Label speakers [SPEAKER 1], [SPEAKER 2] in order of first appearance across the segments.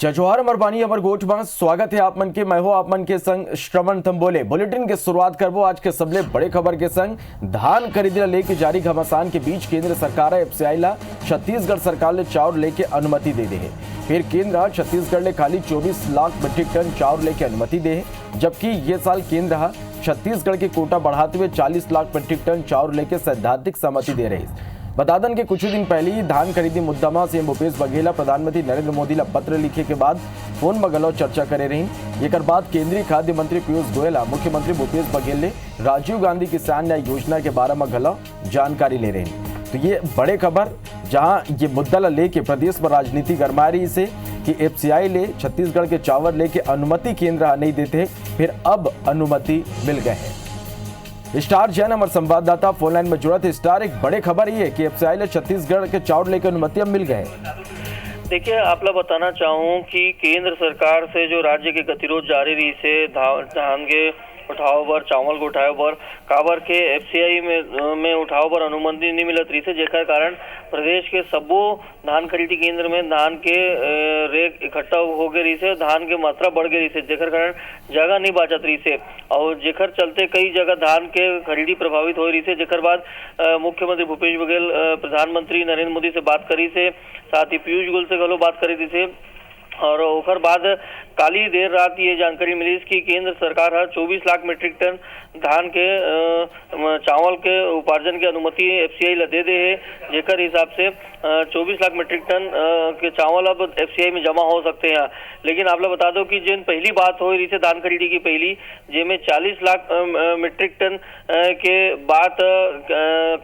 [SPEAKER 1] जय जोहार अमर बानी अमर गोठ में स्वागत है आप मन के। मैं हो आप मन के संग श्रवण थम्बोले। बुलेटिन के शुरुआत करबो आज के सबले बड़े खबर के संग। धान खरीदे लेके जारी घमासान के बीच केंद्र सरकार एफसीआई ला छत्तीसगढ़ सरकार ले चाउर लेके अनुमति दे है। फिर केंद्र छत्तीसगढ़ ले खाली 24 लाख मीट्रिक टन चाउर लेके अनुमति दे है, जबकि ये साल केंद्र छत्तीसगढ़ के कोटा बढ़ाते हुए 40 लाख मीट्रिक टन चाउर लेके सैद्धांतिक सहमति दे रही। बता दें कि कुछ दिन पहले ही धान खरीदी मुद्दा में सीएम भूपेश बघेल प्रधानमंत्री नरेंद्र मोदी ला पत्र लिखे के बाद फोन में गलो चर्चा करे रही। एक बाद केंद्रीय खाद्य मंत्री पीयूष गोयल मुख्यमंत्री भूपेश बघेल ने राजीव गांधी किसान न्याय योजना के बारे में गलो जानकारी ले रहे। तो ये बड़े खबर जहां ये मुद्दा ला लेके प्रदेश में राजनीति गरमा रही से कि एफसीआई ले छत्तीसगढ़ के चावल लेके अनुमति केंद्र नहीं देते, फिर अब अनुमति मिल गए है। स्टार जैन हमारे संवाददाता फोन लाइन में जुड़ा थे। स्टार, एक बड़े खबर ये है कि एफसीआई ले छत्तीसगढ़ के चावल लेकर अनुमति अब मिल गए।
[SPEAKER 2] देखिए, आप लोग बताना चाहूँ कि केंद्र सरकार से जो राज्य के गतिरोध जारी रही से धान के उठाव पर, चावल को उठाव पर, काबर के एफसीआई में उठाव पर अनुमति नहीं मिलत रही से, जेकर कारण प्रदेश के सबो धान खरीदी केंद्र में धान के रेक इकट्ठा हो गए रही से, धान के मात्रा बढ़ गई रही से, जेकर कारण जगह नहीं बचत रही से और जेकर चलते कई जगह धान के खरीदी प्रभावित हो रही से। जेकर बाद मुख्यमंत्री भूपेश बघेल प्रधानमंत्री नरेंद्र मोदी से बात करी से, साथ ही पीयूष गोयल से गलो बात करी थी से, और ओकर बाद काली देर रात ये जानकारी मिली कि केंद्र सरकार 24 लाख मीट्रिक टन धान के चावल के उपार्जन की अनुमति एफसीआई ला दे है, जेकर हिसाब से 24 लाख मीट्रिक टन के चावल अब एफसीआई में जमा हो सकते हैं। लेकिन आप लोग बता दो कि जिन पहली बात हो रही थी धान खरीदी की पहली, जिसमें 40 लाख मीट्रिक टन के बात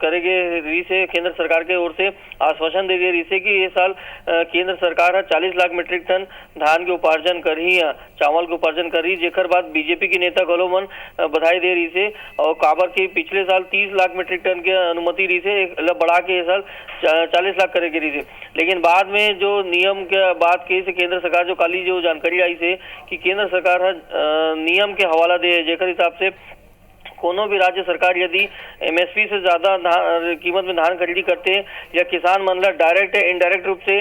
[SPEAKER 2] करेंगे रही से केंद्र सरकार के ओर से आश्वासन दे रही से कि ये साल केंद्र सरकार 40 लाख मीट्रिक टन धान के उपार्जन कर रही है, चावल के उपार्जन कर रही। जेकर बाद बीजेपी की नेता गलो मन बधाई दे रही से और काबर के पिछले साल 30 लाख मीट्रिक टन के अनुमति रही से बढ़ा के ये साल 40 लाख करे रही से। लेकिन बाद में जो नियम के बात की से केंद्र सरकार जो काली जो जानकारी आई से कि केंद्र सरकार नियम के हवाला दे, जेकर हिसाब से कोनो भी राज्य सरकार यदि एमएसपी से ज्यादा कीमत में धान खरीदी करते हैं या किसान मन ला डायरेक्ट या इनडायरेक्ट रूप से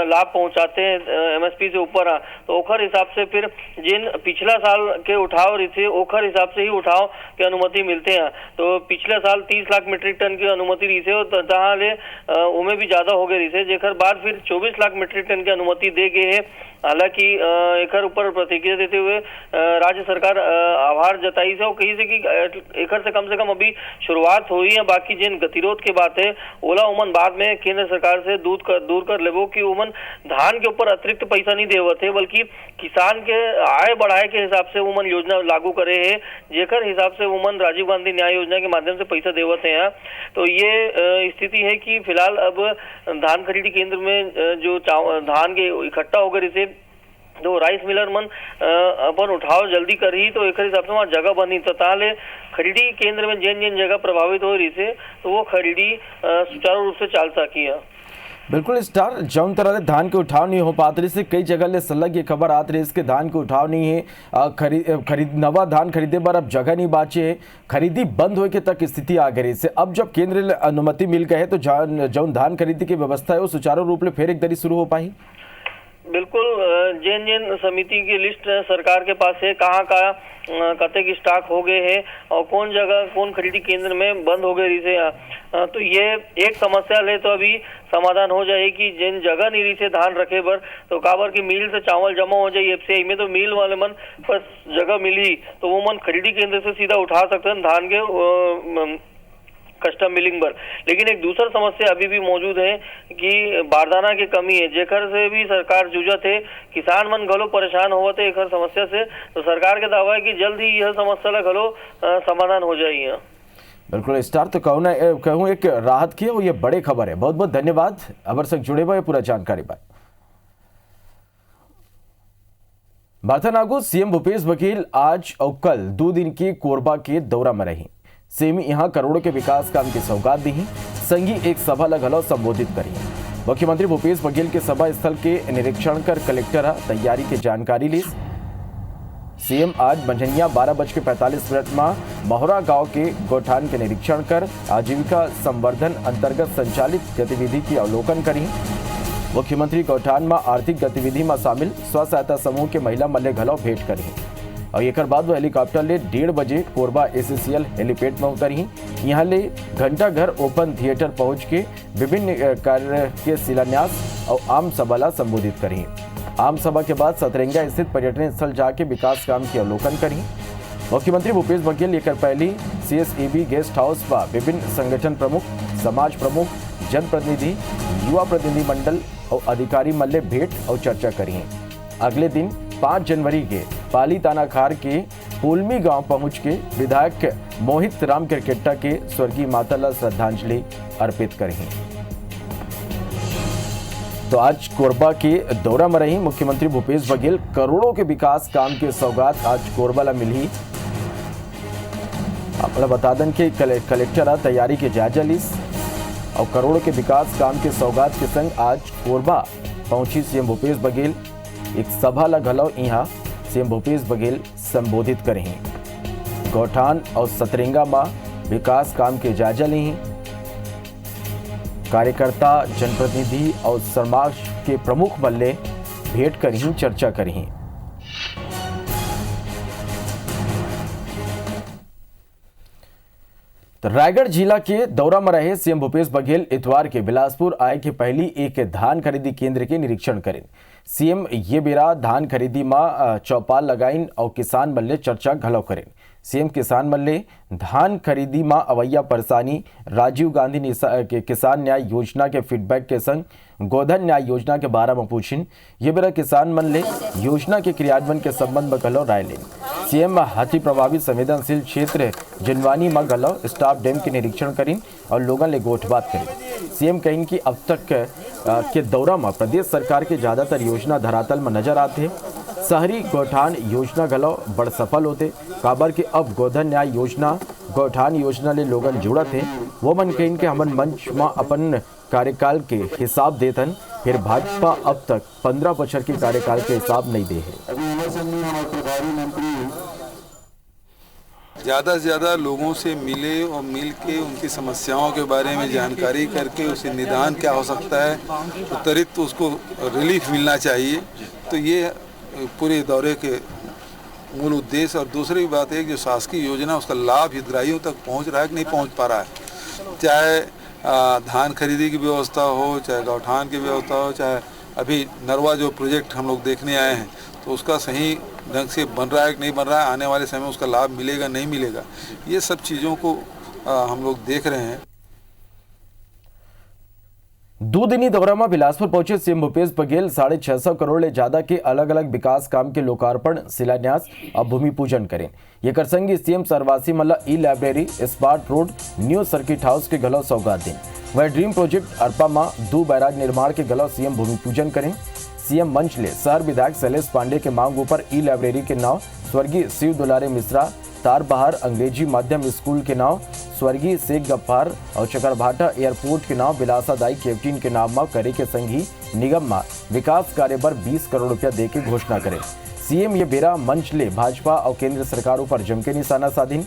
[SPEAKER 2] लाभ पहुंचाते हैं एमएसपी से ऊपर, तो ओखर हिसाब से फिर जिन पिछला साल के उठाव रही थे ओखर हिसाब से ही उठाव की अनुमति मिलते हैं। तो पिछले साल 30 लाख मीट्रिक टन की अनुमति रही थे, तो जहाँ ले उमें भी ज्यादा हो गई रही थे, जेकर बाद फिर 24 लाख मीट्रिक टन की अनुमति दे गए है। हालांकि एकर ऊपर प्रतिक्रिया देते हुए राज्य सरकार आभार जताई से और कही से कि एकर से कम अभी शुरुआत हुई है, बाकी जिन गतिरोध की बात है ओला उमन बाद में केंद्र सरकार से दूर कर लेबो कि उमन धान के ऊपर अतिरिक्त पैसा नहीं देवत है, बल्कि किसान के आय बढ़ाए के हिसाब से उमन योजना लागू करे है, जेकर हिसाब से उमन राजीव गांधी न्याय योजना के माध्यम से पैसा देवत है। तो ये स्थिति है कि फिलहाल अब धान खरीदी केंद्र में जो धान के इकट्ठा हो गए से जो राइस मिलर मन अपन उठाव जल्दी कर ही, तो एक हिसाब से वहाँ जगह बनी, तो ताले खरीदी केंद्र में जिन जगह प्रभावित हो रही से तो वो खरीदी सुचारू रूप से चल सकी है।
[SPEAKER 1] बिल्कुल स्टार, जौन तरह धान के उठाव नहीं हो पाते से कई जगह ले सलग ये खबर आती रही इसके धान के उठाव नहीं है, नवा धान खरीदे पर अब जगह नहीं बाचे है, खरीदी बंद होए के तक स्थिति आ गई से। अब जब केंद्र अनुमति मिल गए है तो जौन धान खरीदी की व्यवस्था है वो सुचारू रूप से फिर एक दरी शुरू हो पाई।
[SPEAKER 2] बिल्कुल, जिन समिति की लिस्ट सरकार के पास है, कहाँ कते की स्टॉक हो गए हैं और कौन जगह कौन खरीदी केंद्र में बंद हो गए रही से, तो ये एक समस्या ले तो अभी समाधान हो जाए कि जिन जगह नहीं रही से धान रखे बर, तो काबर की मिल से चावल जमा हो जाए एफसीआई में, तो मिल वाले मन बस जगह मिली तो वो मन खरीदी केंद्र से सीधा उठा सकते हैं धान के कस्टम मिलिंग पर। लेकिन एक दूसरा समस्या अभी भी मौजूद है कि बारदाना की कमी है, जेकर से भी सरकार जूझत है, किसान मन घलो परेशान होवत है एक समस्या से। तो सरकार के दावा है कि जल्द ही यह समस्या ला घलो समाधान हो जाएगी।
[SPEAKER 1] बिल्कुल स्टार, तो कहूँ एक राहत की है वो ये बड़े खबर है। बहुत बहुत धन्यवाद अबर से जुड़े हुए पूरा जानकारी पर। बारथानागु सीएम भूपेश बघेल आज और कल 2 दिन के कोरबा के दौरा में रही। सेमी यहाँ करोड़ों के विकास काम की सौगात दी, संगी एक सभा लगलो संबोधित करी। मुख्यमंत्री भूपेश बघेल के सभा स्थल के निरीक्षण कर कलेक्टर तैयारी की जानकारी ली। सीएम आज मंझनिया 12:45 में महोरा गांव के गौठान के निरीक्षण कर आजीविका संवर्धन अंतर्गत संचालित गतिविधि की अवलोकन करी। मुख्यमंत्री गौठान में आर्थिक गतिविधि में शामिल स्व सहायता समूह के महिला मल्ले घलो भेंट करी और एक बाद वो हेलीकॉप्टर ले 1:30 बजे कोरबा ACCL हेलीपैड में उतरी। यहाँ ले घंटा घर ओपन थिएटर पहुंच के विभिन्न कार्य के शिलान्यास और आम सभा ला संबोधित करी। आम सभा के बाद सतरंगा स्थित पर्यटन स्थल जाके विकास काम की अवलोकन करी। मुख्यमंत्री भूपेश बघेल लेकर पहली CSEB गेस्ट हाउस पर विभिन्न संगठन प्रमुख, समाज प्रमुख, जनप्रतिनिधि, युवा प्रतिनिधि मंडल और अधिकारी मल्ले भेंट और चर्चा करी। अगले दिन 5 जनवरी के पाली तानाखार के पुलमी गांव पहुंच के विधायक मोहित राम क्रिकेटा के स्वर्गीय माता ला श्रद्धांजलि अर्पित करी। तो आज कोरबा के दौरा में रही मुख्यमंत्री भूपेश बघेल। करोड़ों के विकास काम के सौगात आज कोरबा ला मिली। अपना बता दें कि कलेक्टर तैयारी के जायजा लीस और करोड़ों के विकास काम के सौगात के संग आज कोरबा पहुंची सीएम भूपेश बघेल। एक सभा ला घलो यहाँ सीएम भूपेश बघेल संबोधित करें। गौठान और सतरंगा में विकास काम के जायजा ली। कार्यकर्ता, जनप्रतिनिधि और समाज के प्रमुख मल्ले भेंट करी, चर्चा करी। तो रायगढ़ जिला के दौरा में रहे सीएम भूपेश बघेल इतवार के बिलासपुर आए के पहली एक धान खरीदी केंद्र के निरीक्षण करें। सीएम ये बेरा धान खरीदी में चौपाल लगाइन और किसान मल्ले चर्चा घलो करें। सीएम किसान मल्ले धान खरीदी में अवैया परेशानी, राजीव गांधी के किसान न्याय योजना के फीडबैक के संग गोधन न्याय योजना के बारे में पूछिन। ये बेरा किसान मल्ले योजना के क्रियान्वयन के संबंध में गलो राय लें। सीएम हाथी प्रभावित संवेदनशील क्षेत्र जिनवानी में गलो स्टाफ डैम के निरीक्षण करें और लोगों ले गोठबात करें। सीएम कहें कि अब तक के दौरा में प्रदेश सरकार के ज्यादातर योजना धरातल में नजर आते। शहरी गौठान योजना गलो बड़ सफल होते। काबर के अब गोधन न्याय योजना गौठान योजना ले लोगन जुड़त है। वो मन कहीं के हमन मंच में अपन कार्यकाल के हिसाब देतन। फिर भाजपा अब तक 15 बछर के कार्यकाल के हिसाब नहीं दे है।
[SPEAKER 3] ज़्यादा से ज़्यादा लोगों से मिले और मिल के उनकी समस्याओं के बारे में जानकारी करके उसे निदान क्या हो सकता है, तो त्वरित उसको रिलीफ मिलना चाहिए। तो ये पूरे दौरे के मूल उद्देश्य। और दूसरी बात है कि जो शासकीय योजना उसका लाभ हितग्राहियों तक पहुंच रहा है कि नहीं पहुंच पा रहा है। चाहे धान खरीदी की व्यवस्था हो, चाहे गौठान की व्यवस्था हो, चाहे अभी नरवा जो प्रोजेक्ट हम लोग देखने आए हैं तो उसका सही ढंग से बन रहा है कि नहीं बन रहा है, आने वाले समय में उसका लाभ मिलेगा नहीं मिलेगा, ये सब चीज़ों को हम लोग देख रहे हैं।
[SPEAKER 1] 2 दिनी दौरा में बिलासपुर पहुंचे सीएम भूपेश बघेल 650 करोड़ ले ज्यादा के अलग अलग विकास काम के लोकार्पण, शिलान्यास और भूमि पूजन करें। ये करसंगी सीएम सरवासी मल्ला e library, smart road, new circuit house के गलो सौगात दें। वह ड्रीम प्रोजेक्ट अरपा में 2 बैराज निर्माण के गलो सीएम भूमि पूजन करें। सीएम मंच ले शहर विधायक शैलेश पांडे के मांग ऊपर ई-लाइब्रेरी के नाव स्वर्गीय शिव दुलारे मिश्रा, तारबहार अंग्रेजी माध्यम स्कूल के नाव स्वर्गीय शेख गफ्फार और चकरभाटा एयरपोर्ट के नाव बिलासादाई कैप्टीन के नाम में करे के संगी निगम में विकास कार्य पर 20 करोड़ रुपया दे के घोषणा करे। सीएम ये बेरा मंच ले भाजपा और केंद्र सरकारों पर जम के निशाना साधिन।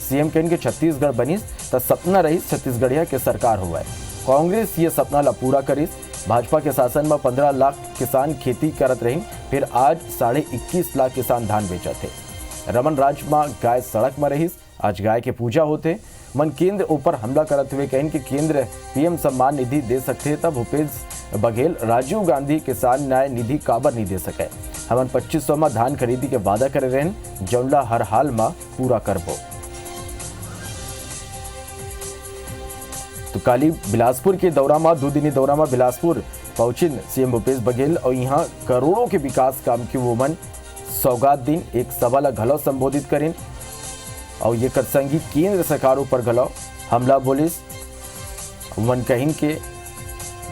[SPEAKER 1] सीएम कहन के छत्तीसगढ़ बनिस तो सपना रही छत्तीसगढ़िया के सरकार हुआ है। कांग्रेस ये सपना ला पूरा करिस। भाजपा के शासन में 15 लाख किसान खेती करत रही, फिर आज 21.5 लाख किसान धान बेचा थे। रमन राज में गाय सड़क में रही, आज गाय के पूजा होते। मन केंद्र ऊपर हमला करते हुए कहें कि केंद्र पीएम सम्मान निधि दे सकते, तब भूपेश बघेल राजीव गांधी किसान न्याय निधि काबर नहीं दे सके। हमन 2500 में धान खरीदी के वादा करे रहन, जौनला हर हाल में पूरा करबो। तो काली बिलासपुर के दौरा में 2 दिनी दौरा में बिलासपुर पहुंचिन सीएम भूपेश बघेल और यहाँ करोड़ों के विकास काम की वोमन सौगात दिन एक सभा ला घलो संबोधित करें और ये करसंगी केंद्र सरकारों पर घलो हमला बोलिस। मन कहीं के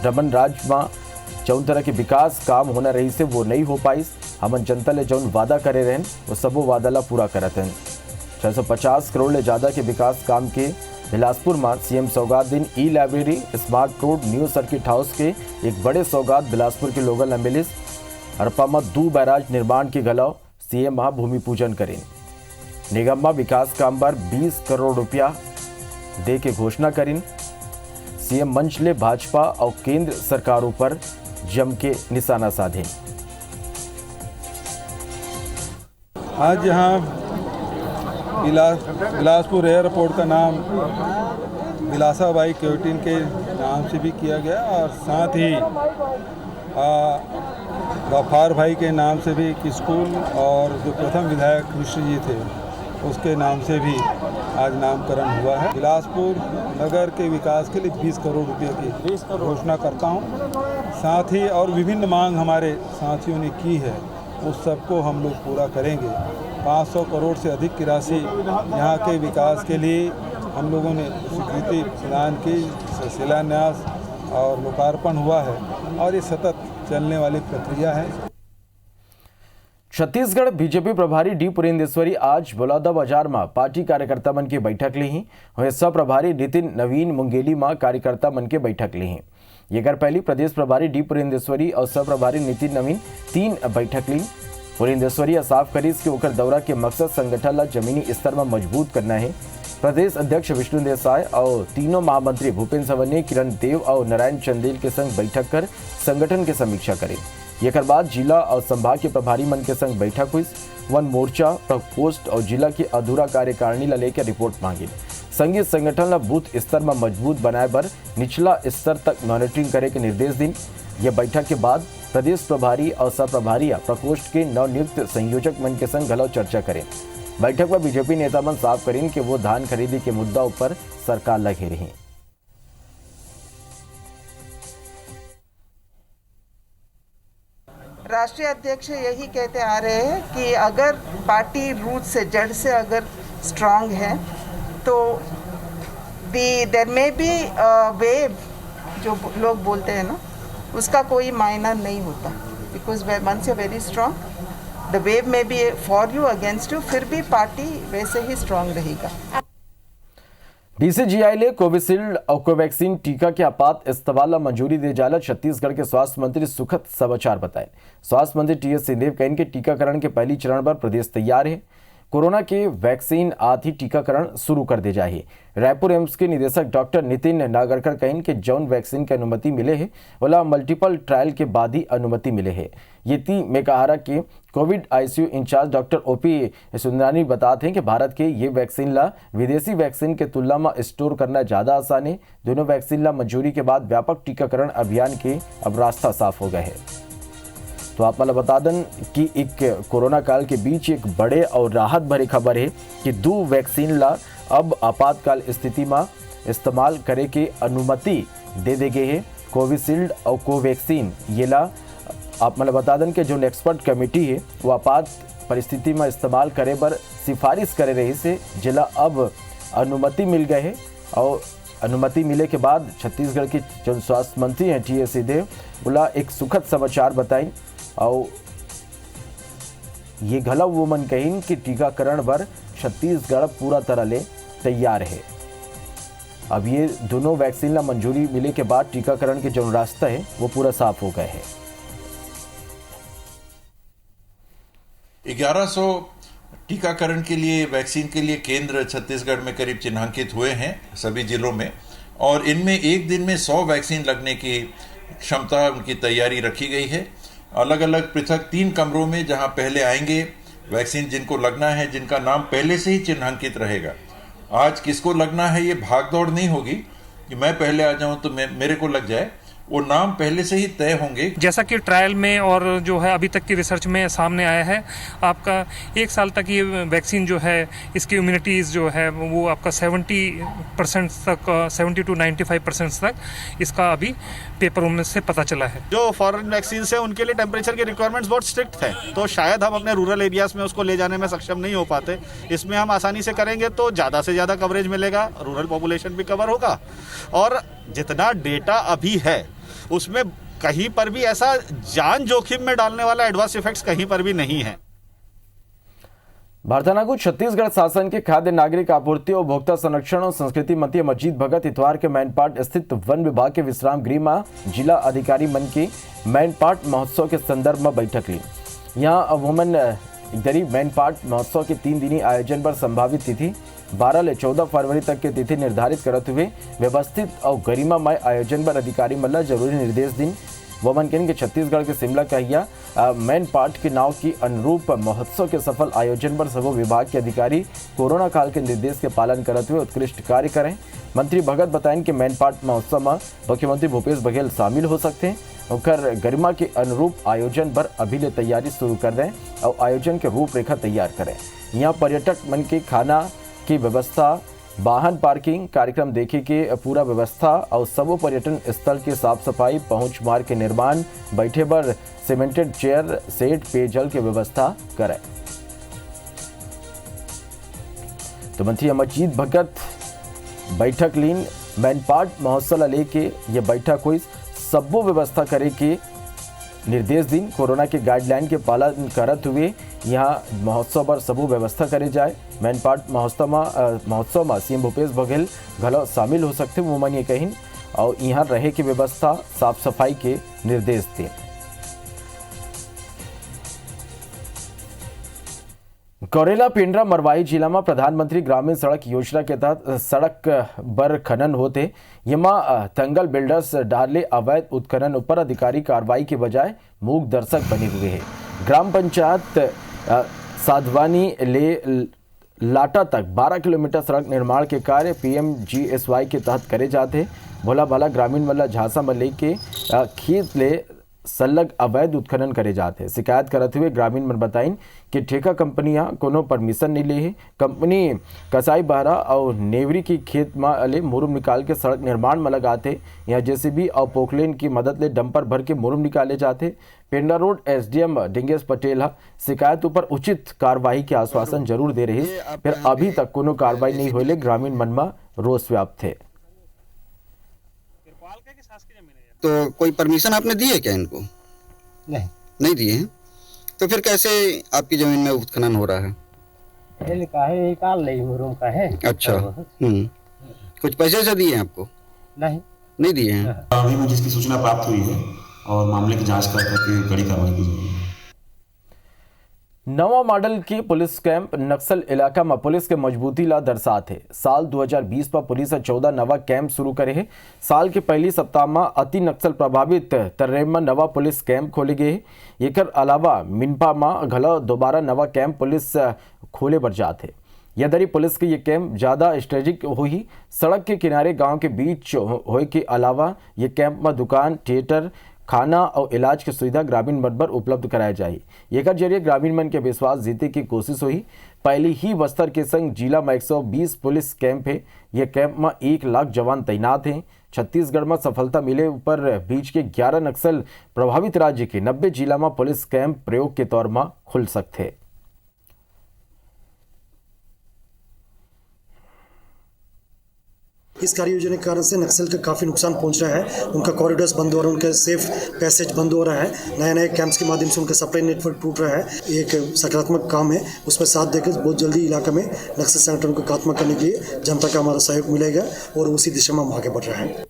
[SPEAKER 1] रमन राज में जौन तरह के विकास काम होना रही से वो नहीं हो पाई। हमन जनता ले जौन वादा करे रहन वो सबो वादा ला पूरा करत हैं। 650 करोड़ ले ज्यादा के विकास काम के बिलासपुर में सीएम सौगात दिन e-library, smart road, new circuit house के एक बड़े सौगात बिलासपुर के लोगों ने मिलिस। हरपा में 2 बैराज निर्माण के गलाव सीएम वहां भूमि पूजन करें। निगम में विकास काम पर 20 करोड़ रुपया दे के घोषणा करें। सीएम मंच ले भाजपा और केंद्र सरकारों पर जम के निशाना साधे।
[SPEAKER 3] आज यहाँ बिलासपुर एयरपोर्ट का नाम बिलासाबाई केवटिन के नाम से भी किया गया और साथ ही गफ्फार भाई के नाम से भी एक स्कूल और जो प्रथम विधायक मिश्र जी थे उसके नाम से भी आज नामकरण हुआ है। बिलासपुर नगर के विकास के लिए 20 करोड़ रुपए की घोषणा करता हूँ। साथ ही और विभिन्न मांग हमारे साथियों ने की है उस सबको हम लोग पूरा करेंगे। 500 करोड़ से अधिक की राशि यहाँ के विकास के लिए हम लोगों ने स्वीकृति प्रदान की, शिलान्यास और लोकार्पण हुआ है और ये सतत चलने वाली प्रक्रिया है।
[SPEAKER 1] छत्तीसगढ़ बीजेपी प्रभारी डी पुरेंदेश्वरी आज बलौदा बाजार में पार्टी कार्यकर्ता मन की बैठक ली ही। वही सह प्रभारी नितिन नवीन मुंगेली में कार्यकर्ता मन के बैठक ली ही। ये कर पहली प्रदेश प्रभारी डी पुरेंदेश्वरी और सह प्रभारी नितिन नवीन 3 बैठक ली। पुरेंदेश्वरी साफ करीज के ओकर दौरा के मकसद संगठन ला जमीनी स्तर में मजबूत करना है। प्रदेश अध्यक्ष विष्णु देसाई और तीनों महामंत्री भूपेन्द्र सवन्ने, किरण देव और नारायण चंदेल के संग बैठक कर संगठन की समीक्षा करें। ये बाद जिला और संभाग के प्रभारी मन के संग बैठक हुई। वन मोर्चा, प्रकोष्ठ और जिला की अधूरा कार्यकारिणी ला लेकर रिपोर्ट मांगी। संघीय संगठन ला बूथ स्तर में मजबूत बनाए बर निचला स्तर तक मॉनिटरिंग करे के निर्देश दी। यह बैठक के बाद प्रदेश प्रभारी और सह प्रभारी प्रकोष्ठ के नवनियुक्त संयोजक मन के संग घलो चर्चा करें। बैठक में बीजेपी नेता मन साफ करें कि वो धान खरीदी के मुद्दा पर सरकार ला घेरे हैं।
[SPEAKER 4] राष्ट्रीय अध्यक्ष यही कहते आ रहे हैं कि अगर पार्टी रूट से, जड़ से अगर स्ट्रांग है तो देयर में बी वेव जो लोग बोलते हैं ना, उसका कोई मायना नहीं होता। Because once you very strong the wave में be for you against you, फिर भी पार्टी वैसे ही स्ट्रांग रहेगा।
[SPEAKER 1] डीसीजीआई ने कोविशील्ड और कोवैक्सीन टीका के आपात इस्तेमाल मंजूरी दे जाला छत्तीसगढ़ के स्वास्थ्य मंत्री सुखद समाचार बताए। स्वास्थ्य मंत्री टीएस सिंहदेव कहें कि टीकाकरण के पहली चरण पर प्रदेश तैयार है। कोरोना के वैक्सीन आदि टीकाकरण शुरू कर दे जाए। रायपुर एम्स के निदेशक डॉक्टर नितिन नागरकर कहें कि जौन वैक्सीन की अनुमति मिले है वाला मल्टीपल ट्रायल के बाद ही अनुमति मिले है। ये ती में कहा कि covid ICU incharge doctor OP Sundarani बताते हैं कि भारत के ये वैक्सीन ला विदेशी वैक्सीन के तुलना में स्टोर करना ज़्यादा आसान है। दोनों वैक्सीन ला मंजूरी के बाद व्यापक टीकाकरण अभियान के अब रास्ता साफ हो गए है। तो आप मतलब बता दें कि एक कोरोना काल के बीच एक बड़े और राहत भरी खबर है कि 2 वैक्सीन ला अब आपातकाल स्थिति में इस्तेमाल करे के अनुमति दे गई है। कोविशील्ड और कोवैक्सीन ये ला आप मतलब बता दें कि जो एक्सपर्ट कमेटी है वो आपात परिस्थिति में इस्तेमाल करे बर सिफारिश करे रही से जिला अब अनुमति मिल गए है। और अनुमति मिले के बाद छत्तीसगढ़ के जो स्वास्थ्य मंत्री हैं टीएस सिंहदेव बोला एक सुखद समाचार बताई और ये घला वो मन कहीं कि टीकाकरण पर छत्तीसगढ़ पूरा तरह ले तैयार है। अब ये दोनों वैक्सीन ला मंजूरी मिले के बाद टीकाकरण के जो रास्ता है वो पूरा साफ हो गए हैं।
[SPEAKER 5] 1100 टीकाकरण के लिए वैक्सीन के लिए केंद्र छत्तीसगढ़ में करीब चिन्हांकित हुए हैं सभी जिलों में, और इनमें एक दिन में 100 वैक्सीन लगने की क्षमता उनकी तैयारी रखी गई है। अलग अलग पृथक 3 कमरों में जहां पहले आएंगे वैक्सीन जिनको लगना है, जिनका नाम पहले से ही चिन्हांकित रहेगा। आज किसको लगना है ये भागदौड़ नहीं होगी कि मैं पहले आ जाऊं तो मेरे को लग जाए, वो नाम पहले से ही तय होंगे। जैसा कि ट्रायल में और जो है अभी तक की रिसर्च में सामने आया है, आपका 1 साल तक ये वैक्सीन जो है इसकी इम्यूनिटीज़ जो है वो आपका 70% तक 70 to 95% तक इसका अभी पेपर में से पता चला है।
[SPEAKER 6] जो फॉरेन वैक्सीन है उनके लिए टेम्परेचर के रिक्वायरमेंट्स बहुत स्ट्रिक्ट है, तो शायद हम अपने रूरल एरियाज में उसको ले जाने में सक्षम नहीं हो पाते। इसमें हम आसानी से करेंगे तो ज़्यादा से ज़्यादा कवरेज मिलेगा, रूरल पॉपुलेशन भी कवर होगा, और जितना डेटा अभी है उसमें कहीं पर भी ऐसा जान जोखिम में डालने वाला एडवर्स इफेक्ट्स कहीं पर भी नहीं है।
[SPEAKER 1] भारतानागु छत्तीसगढ़ शासन के खाद्य नागरिक आपूर्ति और उपभोक्ता संरक्षण और संस्कृति मंत्री अमरजीत भगत इतवार के मैनपाट स्थित वन विभाग के विश्राम गृह में जिला अधिकारी मन की मैनपाट महोत्सव के संदर्भ में बैठक ली। यहाँ वुमेन गरीब मैनपाट महोत्सव के 3 दिनी आयोजन पर संभावित तिथि 12 से 14 फरवरी तक की तिथि निर्धारित करते हुए व्यवस्थित और गरिमामय आयोजन पर अधिकारी मल्ला जरूरी निर्देश दिन। वो मनकिन के छत्तीसगढ़ के शिमला कहिया मेन पार्ट के नाव की अनुरूप महोत्सव के सफल आयोजन पर सभी विभाग के अधिकारी कोरोना काल के निर्देश के पालन करते हुए उत्कृष्ट कार्य करें। मंत्री भगत बताएं कि मेन पार्ट महोत्सव में मुख्यमंत्री भूपेश बघेल शामिल हो सकते हैं और गरिमा के अनुरूप आयोजन पर अभी ले तैयारी शुरू कर दें और आयोजन के रूपरेखा तैयार करें। यहाँ पर्यटक मन के खाना की व्यवस्था, वाहन पार्किंग, कार्यक्रम देखे के पूरा व्यवस्था और सबो पर्यटन स्थल के साफ सफाई, पहुंच मार्ग के निर्माण, बैठे पर सीमेंटेड चेयर सेट, पेयजल की व्यवस्था करें। तो मंत्री अमरजीत भगत बैठक लीन मैनपाट महोत्सव लेके ये बैठक हुई, सबो व्यवस्था करे के निर्देश दिन कोरोना के गाइडलाइन के पालन करत हुए यहाँ महोत्सव पर सबू व्यवस्था करे जाए। मैनपाट महोत्सव में सीएम भूपेश बघेल घलो शामिल हो सकते वो मन ये कहीं और यहाँ रहे की व्यवस्था, साफ सफाई के निर्देश दें। करेला पेंड्रा मरवाही जिला में प्रधानमंत्री ग्रामीण सड़क योजना के तहत सड़क बर खनन होते यमा तंगल बिल्डर्स डाले अवैध उत्खनन ऊपर अधिकारी कार्रवाई के बजाय मूक दर्शक बने हुए हैं। ग्राम पंचायत साधवानी ले लाटा तक 12 किलोमीटर सड़क निर्माण के कार्य PMGSY के तहत करे जाते। भोला भाला ग्रामीण वाला झांसा में लेके खेत ले सलग अवैध उत्खनन करे जाते। शिकायत करते हुए ग्रामीण में बताइन कि ठेका कंपनियां कोनो परमिशन नहीं ले है। कंपनी कसाई बहरा और नेवरी की खेत में ले मुरुम निकाल के सड़क निर्माण में लगाते। यहाँ JCB और पोकलेन की मदद ले डंपर भर के मुरुम निकाले जाते। पेंडा रोड SDM डिंगेश पटेल शिकायत ऊपर उचित कार्रवाई के आश्वासन जरूर दे रही, फिर अभी तक कोनो कार्रवाई नहीं होले ग्रामीण मन में रोष व्याप्त है।
[SPEAKER 7] तो कोई परमिशन आपने दी है क्या इनको? नहीं दिए हैं। तो फिर कैसे आपकी जमीन में उत्खनन हो रहा है?
[SPEAKER 8] का है।
[SPEAKER 7] अच्छा। कुछ पैसे से दिए हैं आपको? नहीं दिए हैं।
[SPEAKER 9] अभी मुझे इसकी सूचना प्राप्त हुई है और मामले की जांच करके कड़ी कार्रवाई की जाएगी।
[SPEAKER 1] नवा मॉडल की पुलिस कैंप नक्सल इलाका में पुलिस के मजबूती ला दर्शाते। साल 2020 पर पुलिस 14 नवा कैंप शुरू करे है। साल के पहली सप्ताह में अति नक्सल प्रभावित तर्रेम में नवा पुलिस कैंप खोले गए। एकर अलावा मिनपा में घलो दोबारा नवा कैंप पुलिस खोले बर जाते। यदि पुलिस के ये कैंप ज़्यादा स्ट्रेटेजिक हुई, सड़क के किनारे गांव के बीच होए के अलावा ये कैंप में दुकान, थिएटर, खाना और इलाज की सुविधा ग्रामीण मन पर उपलब्ध कराया जाए। एक जरिए ग्रामीण मन के विश्वास जीते की कोशिश हुई। पहली ही बस्तर के संग जिला में 120 पुलिस कैंप है। यह कैंप में 1 लाख जवान तैनात हैं। छत्तीसगढ़ में सफलता मिले ऊपर बीच के 11 नक्सल प्रभावित राज्य के 90 जिला में पुलिस कैंप प्रयोग के तौर में खुल सकते।
[SPEAKER 10] इस कार्य योजना के कारण से नक्सल का काफ़ी नुकसान पहुंच रहा है। उनका कॉरिडोर्स बंद हो रहा है, उनका सेफ पैसेज बंद हो रहा है। नए नए कैंप्स के माध्यम से उनका सप्लाई नेटवर्क टूट रहा है। एक सकारात्मक काम है, उसमें साथ देकर बहुत जल्दी इलाका में नक्सल संगठन को खात्मा करने के लिए जनता का हमारा सहयोग मिलेगा और उसी दिशा में हम आगे बढ़ रहे हैं।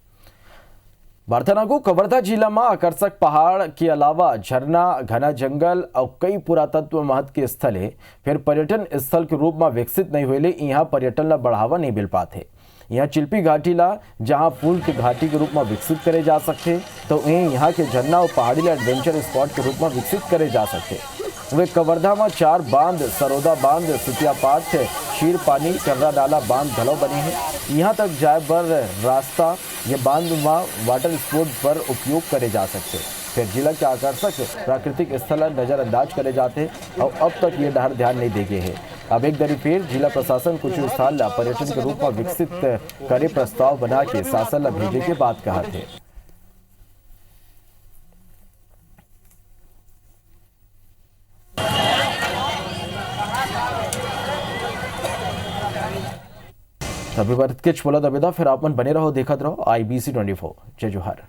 [SPEAKER 1] वार्ताना को कवर्धा जिला में आकर्षक पहाड़ के अलावा झरना, घना जंगल और कई पुरातत्व महत्व के स्थल है। फिर पर्यटन स्थल के रूप में विकसित नहीं हुए यहाँ पर्यटन ला बढ़ावा नहीं मिल पाते। यहाँ चिल्पी घाटी ला जहाँ फूल की घाटी के रूप में विकसित करे जा सकते, तो यहाँ के झरना और पहाड़ी ला एडवेंचर स्पॉट के रूप में विकसित करे जा सकते। वे कवर्धा में 4 बांध, सरोदा बांध, सुतिया पाठ, शीर पानी, कर्रा डाला बांध घलो बने हैं। यहाँ तक जाए पर रास्ता ये बांध में वाटर स्पोर्ट पर उपयोग करे जा सकते। फिर जिला के आकर्षक प्राकृतिक स्थल नजरअंदाज करे जाते और अब तक ये डर ध्यान नहीं दे गए हैं। अब एक दरी फिर जिला प्रशासन कुछ स्थान पर्यटन के रूप में विकसित करे प्रस्ताव बना के शासन ला भेजे के बात कहा थे। तभी वर्त के बोला दबेदा फिर आप मन बने रहो, देखत रहो IBC 24। जय जोहार।